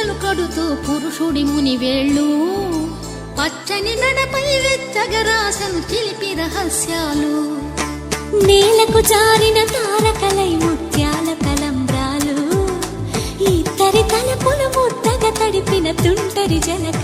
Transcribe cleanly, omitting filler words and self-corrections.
గంటలు కడుతూ పురుషుడి ముని వేళ్ళు పచ్చని నడపై వెచ్చగరాసను చిలిపి రహస్యాలు నేలకు జారిన తారకలై ముత్యాల తలంబ్రాలు ఇద్దరి తలపులు ముద్దగా తడిపిన తుంటరి జలక